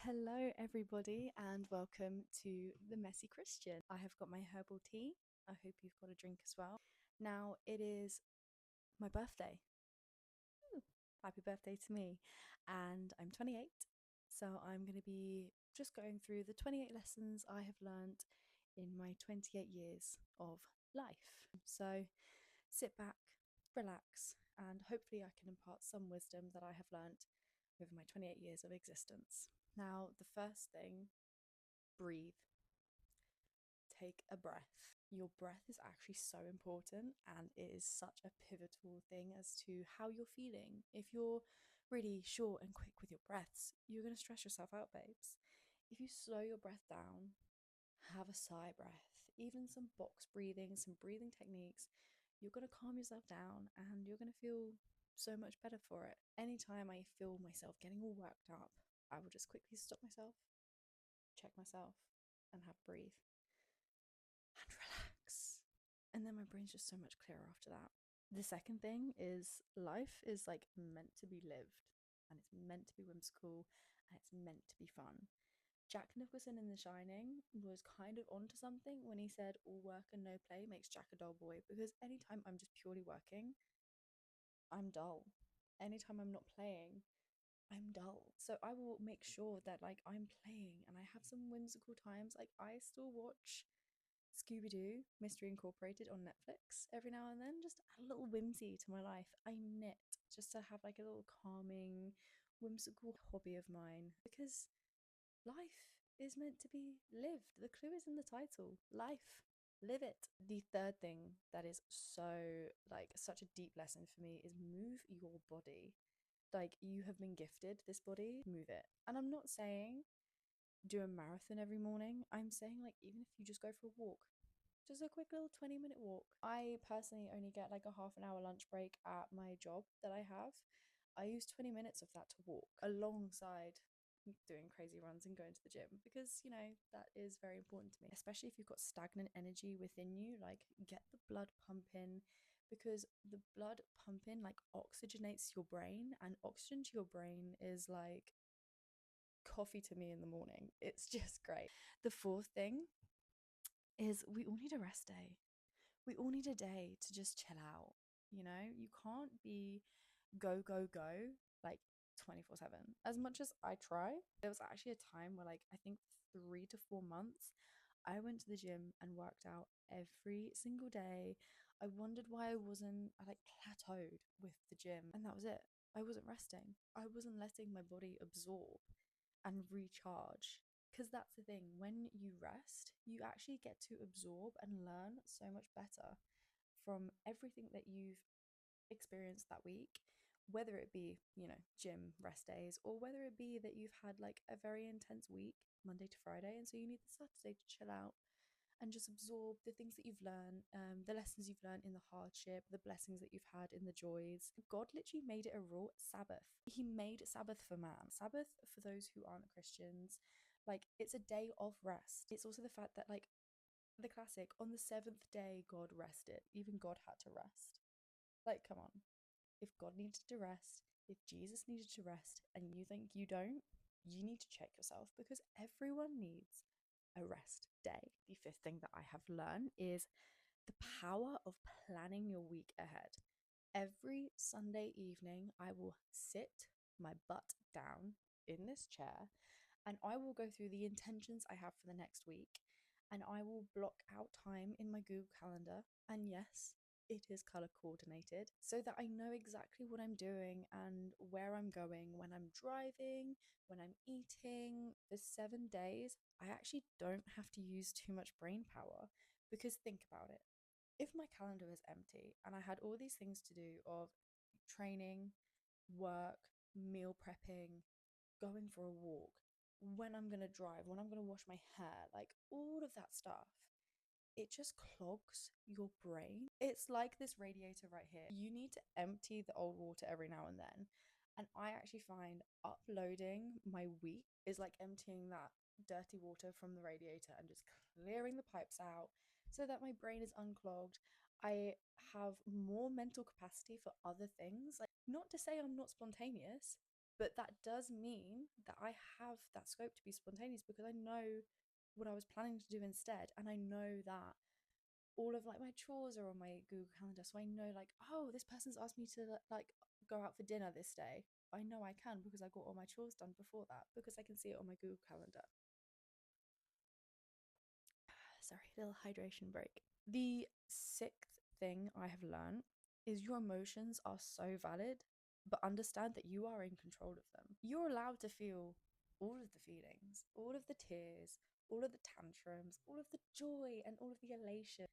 Hello, everybody, and welcome to The Messy Christian. I have got my herbal tea. I hope you've got a drink as well. Now, it is my birthday. Ooh, happy birthday to me. And I'm 28, so I'm going to be just going through the 28 lessons I have learned in my 28 years of life. So sit back, relax, and hopefully I can impart some wisdom that I have learned over my 28 years of existence. Now, the first thing, breathe. Take a breath. Your breath is actually so important and it is such a pivotal thing as to how you're feeling. If you're really short and quick with your breaths, you're going to stress yourself out, babes. If you slow your breath down, have a sigh breath, even some box breathing, some breathing techniques, you're going to calm yourself down and you're going to feel so much better for it. Anytime I feel myself getting all worked up, I will just quickly stop myself, check myself, and have a breathe and relax. And then my brain's just so much clearer after that. The second thing is life is like meant to be lived and it's meant to be whimsical and it's meant to be fun. Jack Nicholson in The Shining was kind of onto something when he said all work and no play makes Jack a dull boy, because anytime I'm just purely working, I'm dull. Anytime I'm not playing, I'm dull. So I will make sure that like I'm playing and I have some whimsical times. Like I still watch Scooby-Doo Mystery Incorporated on Netflix every now and then, just add a little whimsy to my life. I knit just to have like a little calming, whimsical hobby of mine, because life is meant to be lived. The clue is in the title. Life. Live it. The third thing that is so like such a deep lesson for me is move your body. Like you have been gifted this body, move it. And I'm not saying do a marathon every morning. I'm saying like even if you just go for a walk, just a quick little 20-minute walk. I personally only get like a half an hour lunch break at my job that I have. I use 20 minutes of that to walk alongside doing crazy runs and going to the gym, because that is very important to me, especially if you've got stagnant energy within you. Like get the blood pumping, because the blood pumping like oxygenates your brain, and oxygen to your brain is like coffee to me in the morning. It's just great. The fourth thing is we all need a rest day. We all need a day to just chill out. You can't be go, go, go like 24/7. As much as I try, there was actually a time where, like, I think 3 to 4 months, I went to the gym and worked out every single day. I wondered why I like plateaued with the gym, and that was it. I wasn't resting. I wasn't letting my body absorb and recharge. Because that's the thing, when you rest, you actually get to absorb and learn so much better from everything that you've experienced that week, whether it be, gym rest days, or whether it be that you've had like a very intense week, Monday to Friday, and so you need the Saturday to chill out and just absorb the things that you've learned, the lessons you've learned in the hardship, the blessings that you've had in the joys. God literally made it a rule, Sabbath. He made Sabbath for man. Sabbath, for those who aren't Christians, like it's a day of rest. It's also the fact that, like, the classic, on the seventh day, God rested. Even God had to rest. Like, come on. If God needed to rest, if Jesus needed to rest, and you think you don't, you need to check yourself, because everyone needs a rest day. The fifth thing that I have learned is the power of planning your week ahead. Every Sunday evening, I will sit my butt down in this chair and I will go through the intentions I have for the next week, and I will block out time in my Google Calendar. And yes, it is color coordinated so that I know exactly what I'm doing and where I'm going when I'm driving, when I'm eating. For 7 days, I actually don't have to use too much brain power, because think about it. If my calendar was empty and I had all these things to do of training, work, meal prepping, going for a walk, when I'm going to drive, when I'm going to wash my hair, like all of that stuff, it just clogs your brain. It's like this radiator right here. You need to empty the old water every now and then. And I actually find uploading my week is like emptying that dirty water from the radiator and just clearing the pipes out so that my brain is unclogged. I have more mental capacity for other things. Like, not to say I'm not spontaneous, But that does mean that I have that scope to be spontaneous because I know what I was planning to do instead. And I know that all of like my chores are on my Google Calendar. So I know like, oh, this person's asked me to like go out for dinner this day. I know I can because I got all my chores done before that because I can see it on my Google Calendar. Sorry, little hydration break. The sixth thing I have learned is your emotions are so valid, but understand that you are in control of them. You're allowed to feel all of the feelings, all of the tears, all of the tantrums, all of the joy, and all of the elation.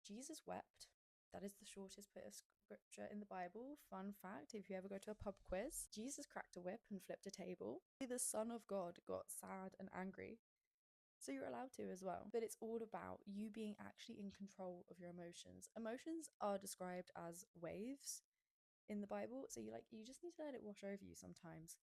Jesus wept. That is the shortest bit of scripture in the Bible. Fun fact, if you ever go to a pub quiz, Jesus cracked a whip and flipped a table. The Son of God got sad and angry. So you're allowed to as well. But it's all about you being actually in control of your emotions. Emotions are described as waves in the Bible. So you just need to let it wash over you sometimes.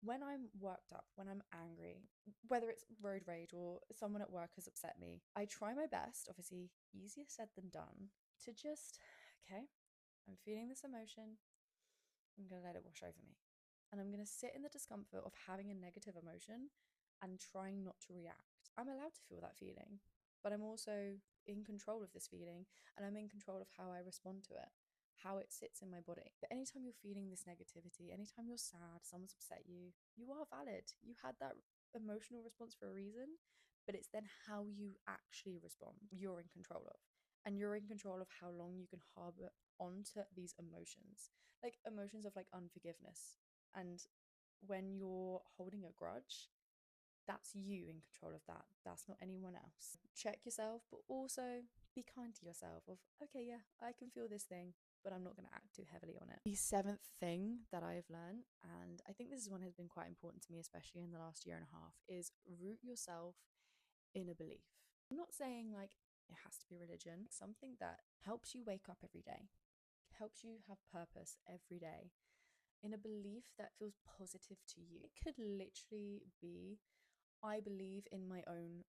When I'm worked up, when I'm angry, whether it's road rage or someone at work has upset me, I try my best, obviously easier said than done, to just, okay, I'm feeling this emotion. I'm going to let it wash over me. And I'm going to sit in the discomfort of having a negative emotion and trying not to react. I'm allowed to feel that feeling, but I'm also in control of this feeling and I'm in control of how I respond to it, how it sits in my body. But anytime you're feeling this negativity, anytime you're sad, someone's upset you, you are valid. You had that emotional response for a reason, but it's then how you actually respond you're in control of. And you're in control of how long you can harbor onto these emotions, like emotions of like unforgiveness. And when you're holding a grudge, that's you in control of that. That's not anyone else. Check yourself, but also be kind to yourself of, okay, yeah, I can feel this thing, but I'm not going to act too heavily on it. The seventh thing that I've learned, and I think this is one has been quite important to me, especially in the last year and a half, is root yourself in a belief. I'm not saying like it has to be religion, something that helps you wake up every day, helps you have purpose every day, in a belief that feels positive to you. It could literally be, I believe in my own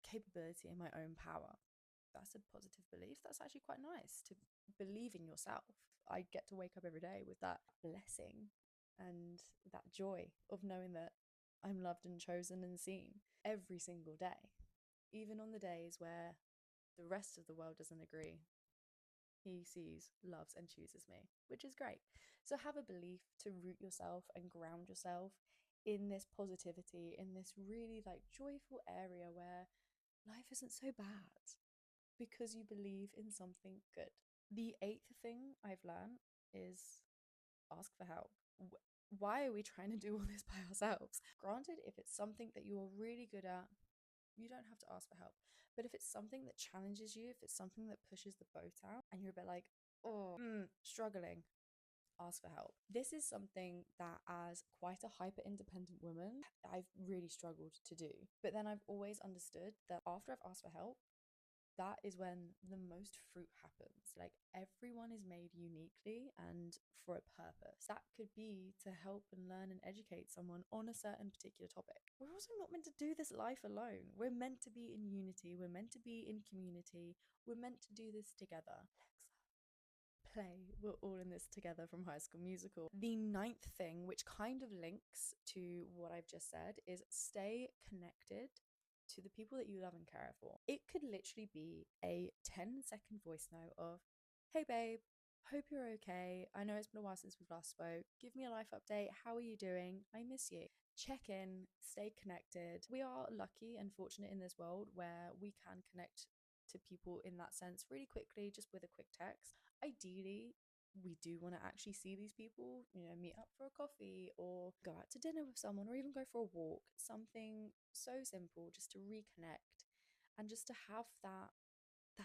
capability and my own power. That's a positive belief. That's actually quite nice to believe in yourself. I get to wake up every day with that blessing and that joy of knowing that I'm loved and chosen and seen every single day, even on the days where the rest of the world doesn't agree. He sees, loves, and chooses me, which is great. So have a belief to root yourself and ground yourself in this positivity, in this really like joyful area where life isn't so bad because you believe in something good. The eighth thing I've learned is ask for help. Why are we trying to do all this by ourselves? Granted, if it's something that you're really good at, you don't have to ask for help. But if it's something that challenges you, if it's something that pushes the boat out and you're a bit like, oh, struggling, ask for help. This is something that, as quite a hyper independent woman, I've really struggled to do. But then I've always understood that after I've asked for help, that is when the most fruit happens. Like everyone is made uniquely and for a purpose. That could be to help and learn and educate someone on a certain particular topic. We're also not meant to do this life alone. We're meant to be in unity. We're meant to be in community. We're meant to do this together. Play. We're all in this together from High School Musical. The ninth thing, which kind of links to what I've just said, is stay connected to the people that you love and care for. It could literally be a 10-second voice note of, hey babe, hope you're okay. I know it's been a while since we've last spoke. Give me a life update. How are you doing? I miss you. Check in, stay connected. We are lucky and fortunate in this world where we can connect to people in that sense really quickly, just with a quick text. Ideally, we do want to actually see these people, meet up for a coffee or go out to dinner with someone or even go for a walk. Something so simple just to reconnect and just to have that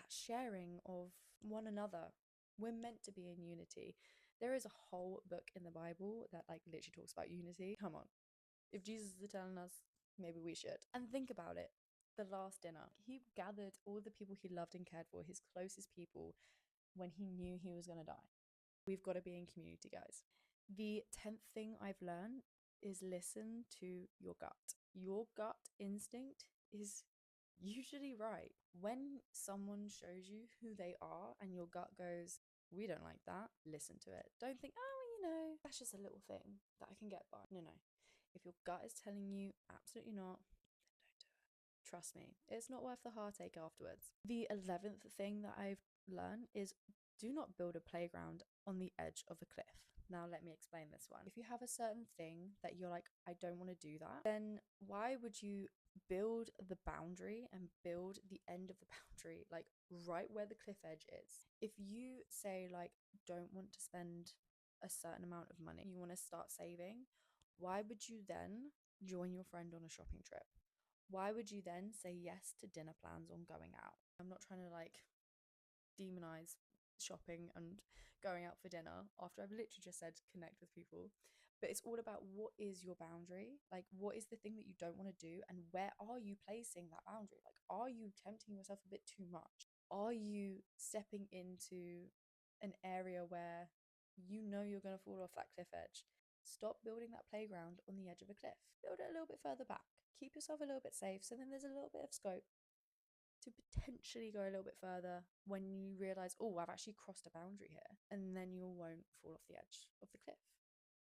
sharing of one another. We're meant to be in unity. There is a whole book in the Bible that like literally talks about unity. Come on. If Jesus is telling us, maybe we should. And think about it. The last dinner, he gathered all the people he loved and cared for, his closest people, when he knew he was going to die. We've got to be in community, guys. The 10th thing I've learned is listen to your gut. Your gut instinct is usually right. When someone shows you who they are and your gut goes, we don't like that, listen to it. Don't think, oh, no, that's just a little thing that I can get by. No, no. If your gut is telling you absolutely not, then don't do it. Trust me, it's not worth the heartache afterwards. The 11th thing that I've learned is do not build a playground on the edge of a cliff. Now, let me explain this one. If you have a certain thing that you're like, I don't want to do that, then why would you build the boundary and build the end of the boundary, like right where the cliff edge is? If you say, like, don't want to spend a certain amount of money, you want to start saving, why would you then join your friend on a shopping trip? Why would you then say yes to dinner plans on going out? I'm not trying to like demonize shopping and going out for dinner after I've literally just said connect with people. But it's all about, what is your boundary? Like, what is the thing that you don't want to do, and where are you placing that boundary? Like, are you tempting yourself a bit too much? Are you stepping into an area where you know you're going to fall off that cliff edge? Stop building that playground on the edge of a cliff. Build it a little bit further back. Keep yourself a little bit safe, so then there's a little bit of scope to potentially go a little bit further when you realize, oh, I've actually crossed a boundary here, and then you won't fall off the edge of the cliff.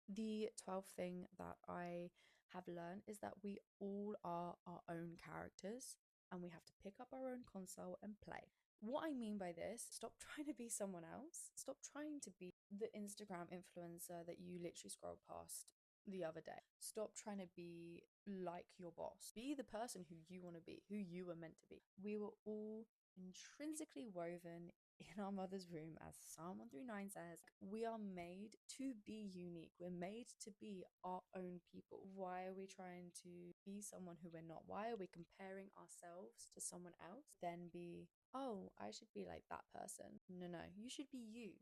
The 12th thing that I have learned is that we all are our own characters, and we have to pick up our own console and play. What I mean by this, stop trying to be someone else. Stop trying to be the Instagram influencer that you literally scrolled past the other day. Stop trying to be like your boss. Be the person who you want to be, who you were meant to be. We were all intrinsically woven in our mother's womb, as Psalm 139 says. We are made to be unique. We're made to be our own people. Why are we trying to be someone who we're not? Why are we comparing ourselves to someone else? Then be, oh, I should be like that person. No, no, you should be you.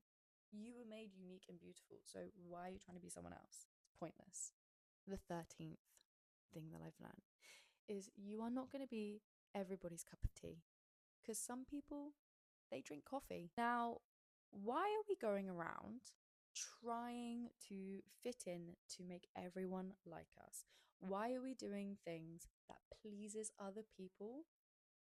You were made unique and beautiful. So why are you trying to be someone else? It's pointless. The 13th thing that I've learned is you are not going to be everybody's cup of tea, because some people, they drink coffee. Now, why are we going around trying to fit in to make everyone like us? Why are we doing things that pleases other people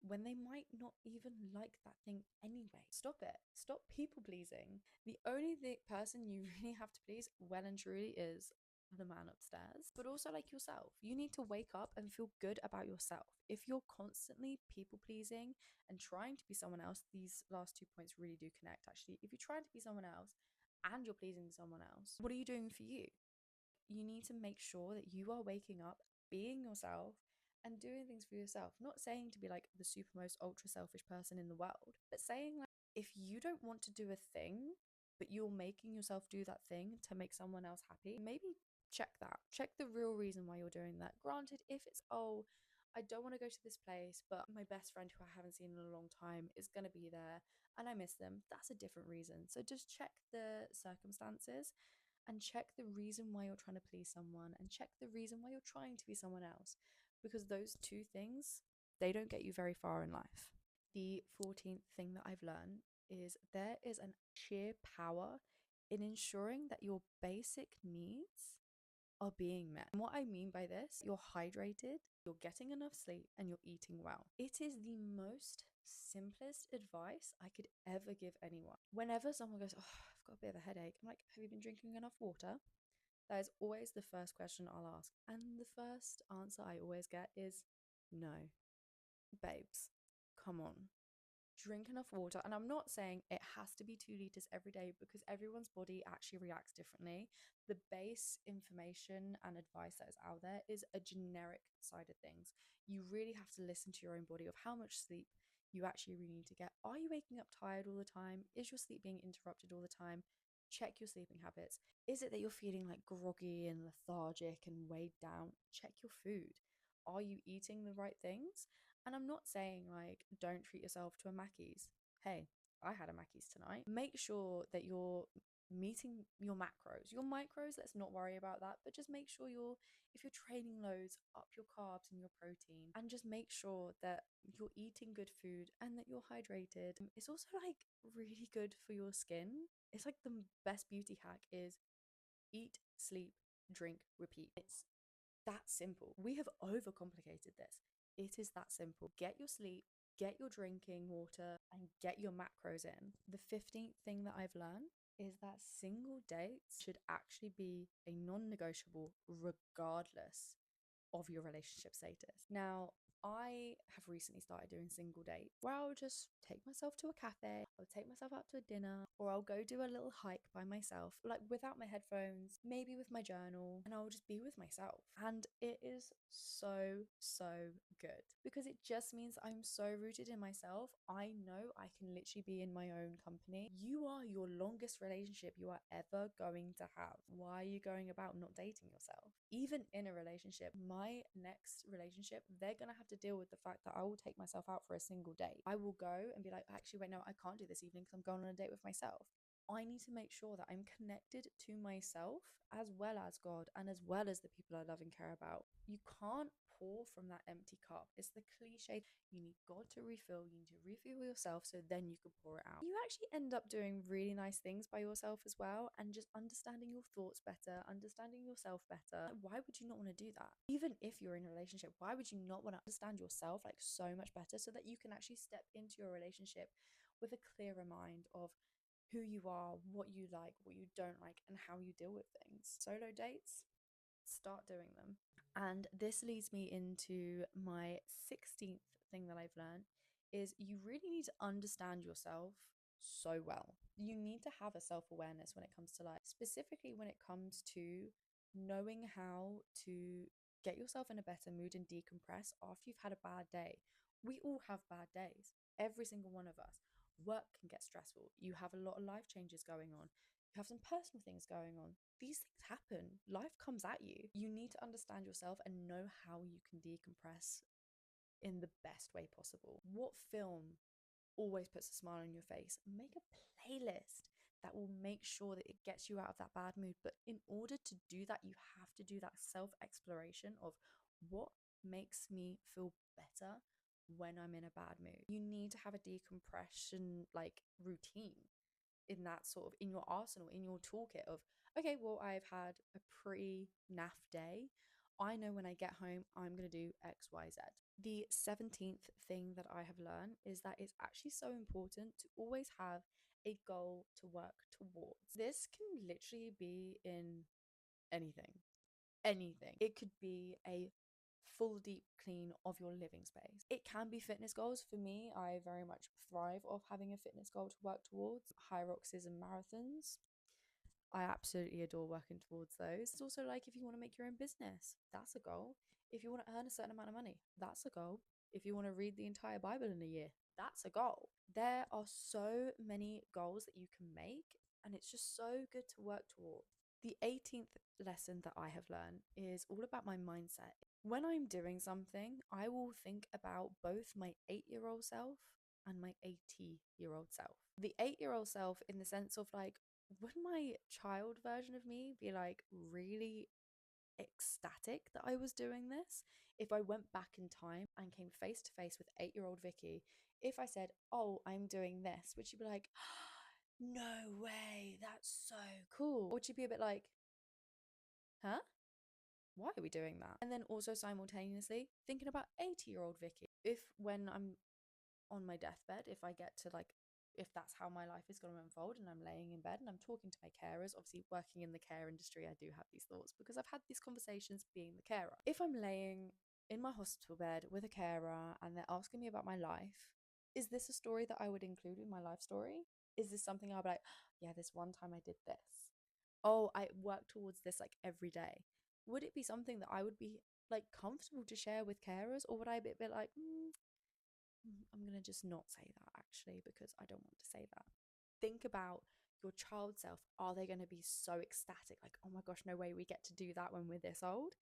when they might not even like that thing anyway? Stop it. Stop people pleasing. The only person you really have to please, well and truly, is the man upstairs, but also like yourself. You need to wake up and feel good about yourself. If you're constantly people pleasing and trying to be someone else, these last 2 points really do connect actually. If you're trying to be someone else and you're pleasing someone else, what are you doing for you? You need to make sure that you are waking up, being yourself, and doing things for yourself. Not saying to be like the super most ultra selfish person in the world, but saying like, if you don't want to do a thing, but you're making yourself do that thing to make someone else happy, maybe check that. Check the real reason why you're doing that. Granted, if it's, oh, I don't want to go to this place, but my best friend who I haven't seen in a long time is going to be there and I miss them, that's a different reason. So just check the circumstances and check the reason why you're trying to please someone, and check the reason why you're trying to be someone else, because those two things, they don't get you very far in life. The 14th thing that I've learned is there is an sheer power in ensuring that your basic needs are being met. And what I mean by this, you're hydrated, you're getting enough sleep, and you're eating well. It is the most simplest advice I could ever give anyone. Whenever someone goes, oh, I've got a bit of a headache, I'm like, have you been drinking enough water? That is always the first question I'll ask. And the first answer I always get is no. Babes, come on. Drink enough water. And I'm not saying it has to be 2 liters every day, because everyone's body actually reacts differently. The base information and advice that is out there is a generic side of things. You really have to listen to your own body of how much sleep you actually really need to get. Are you waking up tired all the time? Is your sleep being interrupted all the time? Check your sleeping habits. Is it that you're feeling like groggy and lethargic and weighed down? Check your food. Are you eating the right things? And I'm not saying like don't treat yourself to a Mackey's. Hey, I had a Mackey's tonight. Make sure that you're meeting your macros. Your micros, let's not worry about that, but just make sure if you're training loads, up your carbs and your protein, and just make sure that you're eating good food and that you're hydrated. It's also like really good for your skin. It's like the best beauty hack is eat, sleep, drink, repeat. It's that simple. We have overcomplicated this. It is that simple. Get your sleep, get your drinking water, and get your macros in. The 15th thing that I've learned is that single dates should actually be a non-negotiable regardless of your relationship status. Now, I have recently started doing single dates where I'll just take myself to a cafe, I'll take myself out to a dinner, or I'll go do a little hike by myself, like without my headphones, maybe with my journal, and I'll just be with myself. And it is so, so good because it just means I'm so rooted in myself. I know I can literally be in my own company. You are your longest relationship you are ever going to have. Why are you going about not dating yourself? Even in a relationship, my next relationship, they're going to have to deal with the fact that I will take myself out for a single date. I will go and be like, actually, wait, no, I can't do this evening because I'm going on a date with myself. I need to make sure that I'm connected to myself as well as God and as well as the people I love and care about. You can't pour from that empty cup. It's the cliche. You need God to refill. You need to refill yourself so then you can pour it out. You actually end up doing really nice things by yourself as well, and just understanding your thoughts better, understanding yourself better. Why would you not want to do that? Even if you're in a relationship, why would you not want to understand yourself like so much better so that you can actually step into your relationship with a clearer mind of who you are, what you like, what you don't like, and how you deal with things. Solo dates, start doing them. And this leads me into my 16th thing that I've learned is you really need to understand yourself so well. You need to have a self-awareness when it comes to life, specifically when it comes to knowing how to get yourself in a better mood and decompress after you've had a bad day. We all have bad days, every single one of us. Work can get stressful. You have a lot of life changes going on. You have some personal things going on. These things happen. Life comes at you. You need to understand yourself and know how you can decompress in the best way possible. What film always puts a smile on your face? Make a playlist that will make sure that it gets you out of that bad mood. But in order to do that, you have to do that self exploration of what makes me feel better when I'm in a bad mood. You need to have a decompression like routine in that sort of in your arsenal, in your toolkit of, okay, well, I've had a pretty naff day. I know when I get home, I'm going to do X, Y, Z. The 17th thing that I have learned is that it's actually so important to always have a goal to work towards. This can literally be in anything, anything. It could be a full deep clean of your living space. It can be fitness goals. For me, I very much thrive off having a fitness goal to work towards. High rocks and marathons, I absolutely adore working towards those. It's also like if you want to make your own business, that's a goal. If you want to earn a certain amount of money, that's a goal. If you want to read the entire Bible in a year, that's a goal. There are so many goals that you can make, and it's just so good to work toward. The 18th lesson that I have learned is all about my mindset. When I'm doing something, I will think about both my 8-year-old self and my 80-year-old self. The 8-year-old self, in the sense of like, would my child version of me be like really ecstatic that I was doing this? If I went back in time and came face to face with 8-year-old Vicky, if I said, oh, I'm doing this, would she be like, no way, that's so cool? Or would she be a bit like, huh? Why are we doing that? And then also simultaneously thinking about 80-year-old Vicky. If when I'm on my deathbed, if I get to like, if that's how my life is going to unfold and I'm laying in bed and I'm talking to my carers, obviously working in the care industry, I do have these thoughts because I've had these conversations being the carer. If I'm laying in my hospital bed with a carer and they're asking me about my life, is this a story that I would include in my life story? Is this something I'll be like, yeah, this one time I did this. Oh, I work towards this like every day. Would it be something that I would be like comfortable to share with carers, or would I be a bit like, I'm going to just not say that actually because I don't want to say that? Think about your child self. Are they going to be so ecstatic? Like, oh my gosh, no way we get to do that when we're this old?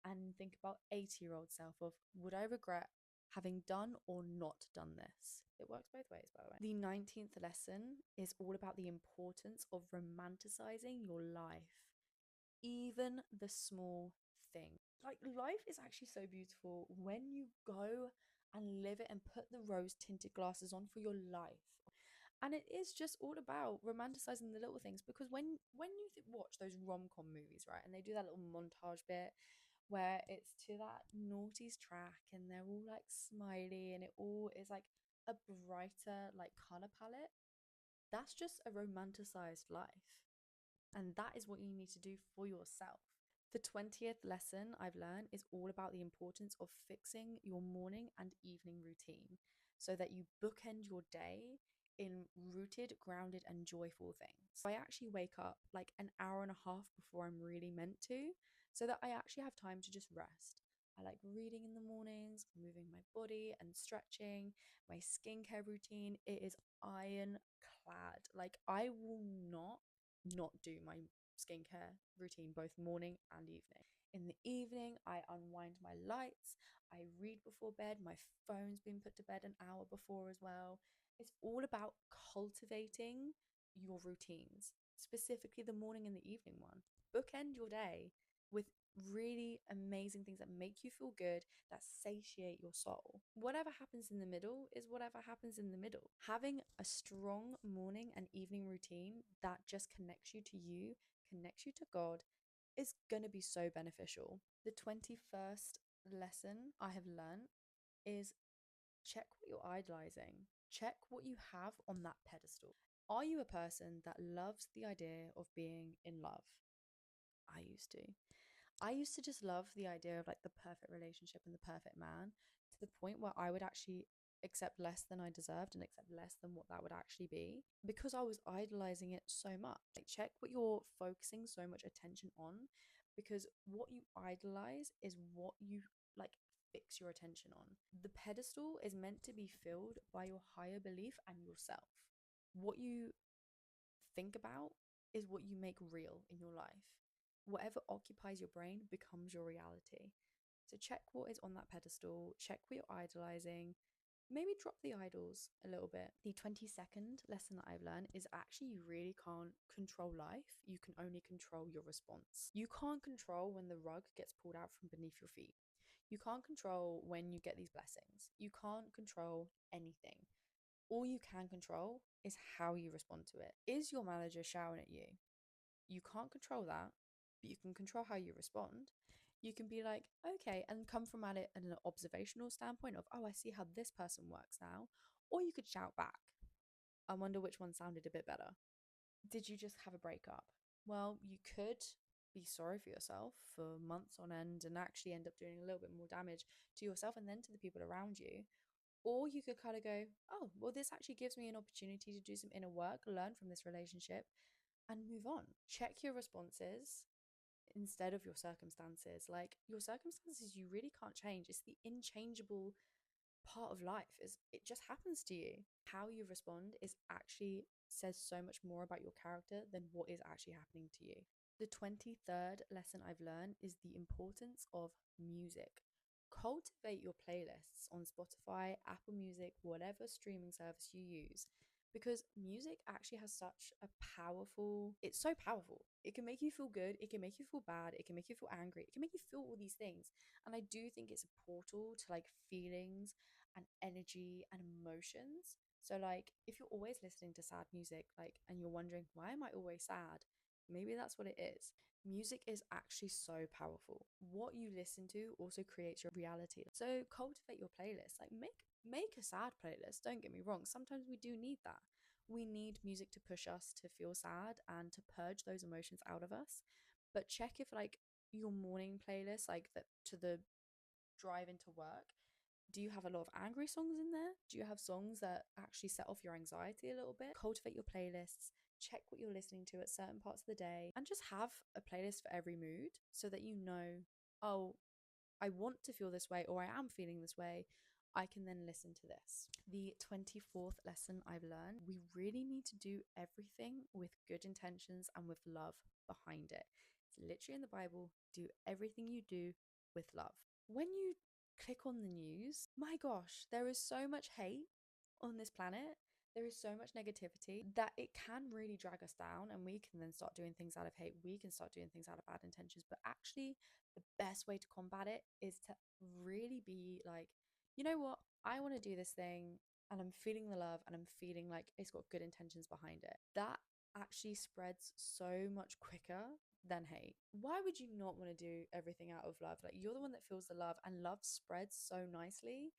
And think about 80-year-old self of, would I regret having done or not done this? It works both ways, by the way. The 19th lesson is all about the importance of romanticizing your life, even the small thing. Like, life is actually so beautiful when you go and live it and put the rose tinted glasses on for your life. And it is just all about romanticizing the little things, because when you watch those rom-com movies, right, and they do that little montage bit where it's to that noughties track and they're all like smiley and it all is like a brighter like color palette, That's just a romanticized life. And that is what you need to do for yourself. The 20th lesson I've learned is all about the importance of fixing your morning and evening routine so that you bookend your day in rooted, grounded, and joyful things. I actually wake up like an hour and a half before I'm really meant to, so that I actually have time to just rest. I like reading in the mornings, moving my body and stretching. My skincare routine, it is ironclad. Like, I will not do my skincare routine both morning and evening. In the evening, I unwind my lights, I read before bed, my phone's been put to bed an hour before as well. It's all about cultivating your routines, specifically the morning and the evening one. Bookend your day with really amazing things that make you feel good, that satiate your soul. Whatever happens in the middle is whatever happens in the middle. Having a strong morning and evening routine that just connects you, connects you to God, is going to be so beneficial. The 21st lesson I have learned is check what you're idolizing. Check what you have on that pedestal. Are you a person that loves the idea of being in love? I used to. I used to just love the idea of like the perfect relationship and the perfect man, to the point where I would actually accept less than I deserved and accept less than what that would actually be, because I was idolizing it so much. Like, check what you're focusing so much attention on, because what you idolize is what you like fix your attention on. The pedestal is meant to be filled by your higher belief and yourself. What you think about is what you make real in your life. Whatever occupies your brain becomes your reality. So check what is on that pedestal, check what you're idolizing, maybe drop the idols a little bit. The 22nd lesson that I've learned is actually you really can't control life. You can only control your response. You can't control when the rug gets pulled out from beneath your feet. You can't control when you get these blessings. You can't control anything. All you can control is how you respond to it. Is your manager shouting at you? You can't control that, but you can control how you respond. You can be like, okay, and come from at it at an observational standpoint of, oh, I see how this person works now. Or you could shout back. I wonder which one sounded a bit better. Did you just have a breakup? Well, you could be sorry for yourself for months on end and actually end up doing a little bit more damage to yourself and then to the people around you. Or you could kind of go, oh, well, this actually gives me an opportunity to do some inner work, learn from this relationship, and move on. Check your responses instead of your circumstances. Like, your circumstances, you really can't change. It's the inchangeable part of life, is it just happens to you. How you respond is actually says so much more about your character than what is actually happening to you. The 23rd lesson I've learned is the importance of music. Cultivate your playlists on Spotify, Apple Music, whatever streaming service you use, because music actually has such a it's so powerful. It can make you feel good, it can make you feel bad, it can make you feel angry, it can make you feel all these things. And I do think it's a portal to like feelings and energy and emotions. So like, if you're always listening to sad music, like, and you're wondering, why am I always sad? Maybe that's what it is. Music is actually so powerful. What you listen to also creates your reality. So cultivate your playlist. Like, make a sad playlist. Don't get me wrong. Sometimes we do need that. We need music to push us to feel sad and to purge those emotions out of us. But check if like your morning playlist, like that to the drive into work, do you have a lot of angry songs in there? Do you have songs that actually set off your anxiety a little bit? Cultivate your playlists, check what you're listening to at certain parts of the day, and just have a playlist for every mood so that you know, oh, I want to feel this way, or I am feeling this way. I can then listen to this. The 24th lesson I've learned, we really need to do everything with good intentions and with love behind it. It's literally in the Bible, do everything you do with love. When you click on the news, my gosh, there is so much hate on this planet. There is so much negativity that it can really drag us down, and we can then start doing things out of hate. We can start doing things out of bad intentions. But actually, the best way to combat it is to really be like, you know what? I want to do this thing, and I'm feeling the love, and I'm feeling like it's got good intentions behind it. That actually spreads so much quicker than hate. Why would you not want to do everything out of love? Like, you're the one that feels the love, and love spreads so nicely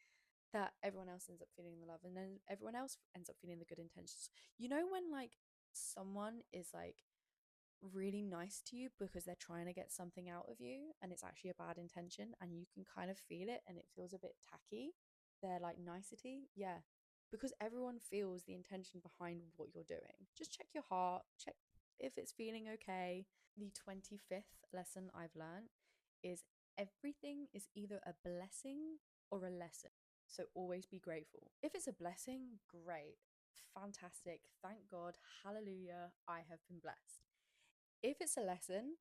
that everyone else ends up feeling the love, and then everyone else ends up feeling the good intentions. You know, when like someone is like really nice to you because they're trying to get something out of you and it's actually a bad intention and you can kind of feel it and it feels a bit tacky, their like nicety. Yeah, because everyone feels the intention behind what you're doing. Just check your heart, check if it's feeling okay. The 25th lesson I've learned is everything is either a blessing or a lesson. So always be grateful. If it's a blessing, great, fantastic, thank God, hallelujah, I have been blessed. If it's a lesson,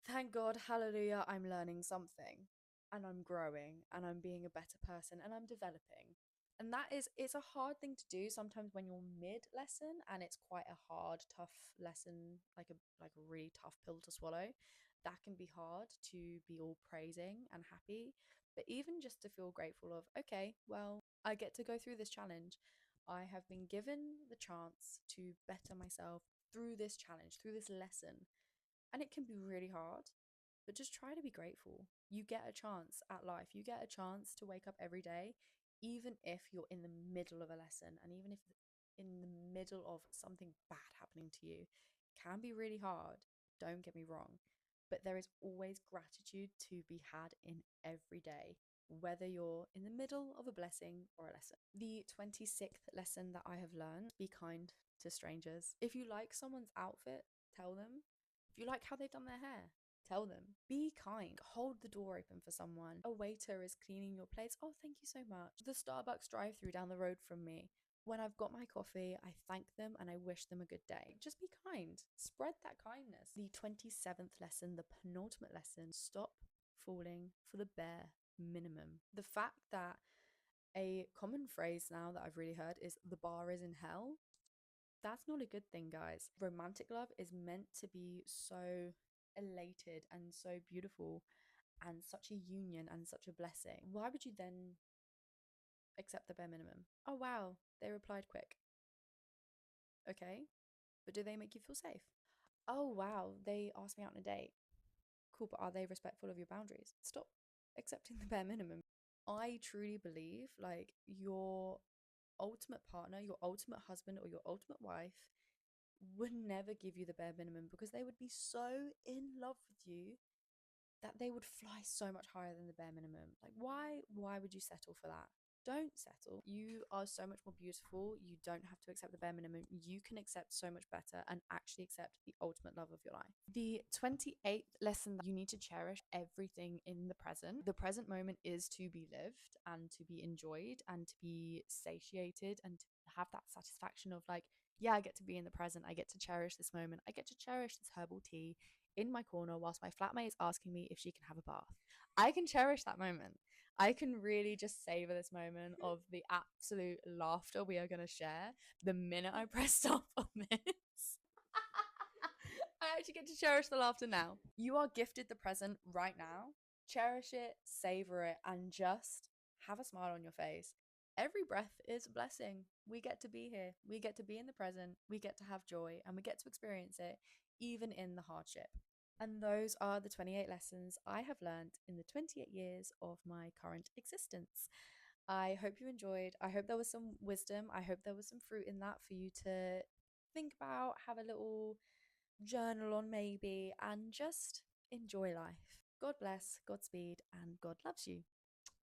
thank God, hallelujah, I'm learning something and I'm growing and I'm being a better person and I'm developing. And it's a hard thing to do sometimes when you're mid lesson and it's quite a hard, tough lesson, like a really tough pill to swallow. That can be hard to be all praising and happy. But even just to feel grateful of, okay, well, I get to go through this challenge. I have been given the chance to better myself through this challenge, through this lesson, and it can be really hard, but just try to be grateful. You get a chance at life. You get a chance to wake up every day, even if you're in the middle of a lesson, and even if in the middle of something bad happening to you. Can be really hard, don't get me wrong, but there is always gratitude to be had in every day, whether you're in the middle of a blessing or a lesson. The 26th lesson that I have learned: be kind to strangers. If you like someone's outfit, tell them. If you like how they've done their hair, tell them. Be kind. Hold the door open for someone. A waiter is cleaning your plates. Oh, thank you so much. The Starbucks drive-through down the road from me. When I've got my coffee, I thank them and I wish them a good day. Just be kind. Spread that kindness. The 27th lesson, the penultimate lesson: stop falling for the bare minimum. The fact that a common phrase now that I've really heard is the bar is in hell. That's not a good thing, guys. Romantic love is meant to be so elated and so beautiful and such a union and such a blessing. Why would you then accept the bare minimum? Oh, wow, they replied quick. Okay, but do they make you feel safe? Oh, wow, they asked me out on a date. Cool, but are they respectful of your boundaries? Stop accepting the bare minimum. I truly believe like your ultimate partner, your ultimate husband, or your ultimate wife would never give you the bare minimum because they would be so in love with you that they would fly so much higher than the bare minimum. Like, why would you settle for that? Don't settle. You are so much more beautiful. You don't have to accept the bare minimum. You can accept so much better and actually accept the ultimate love of your life. The 28th lesson: that you need to cherish everything in the present. The present moment is to be lived and to be enjoyed and to be satiated and to have that satisfaction of like, yeah, I get to be in the present. I get to cherish this moment. I get to cherish this herbal tea in my corner whilst my flatmate is asking me if she can have a bath. I can cherish that moment. I can really just savor this moment of the absolute laughter we are going to share the minute I press stop on this. I actually get to cherish the laughter now. You are gifted the present right now. Cherish it, savor it, and just have a smile on your face. Every breath is a blessing. We get to be here. We get to be in the present. We get to have joy and we get to experience it even in the hardship. And those are the 28 lessons I have learned in the 28 years of my current existence. I hope you enjoyed. I hope there was some wisdom. I hope there was some fruit in that for you to think about, have a little journal on maybe, and just enjoy life. God bless, Godspeed, and God loves you.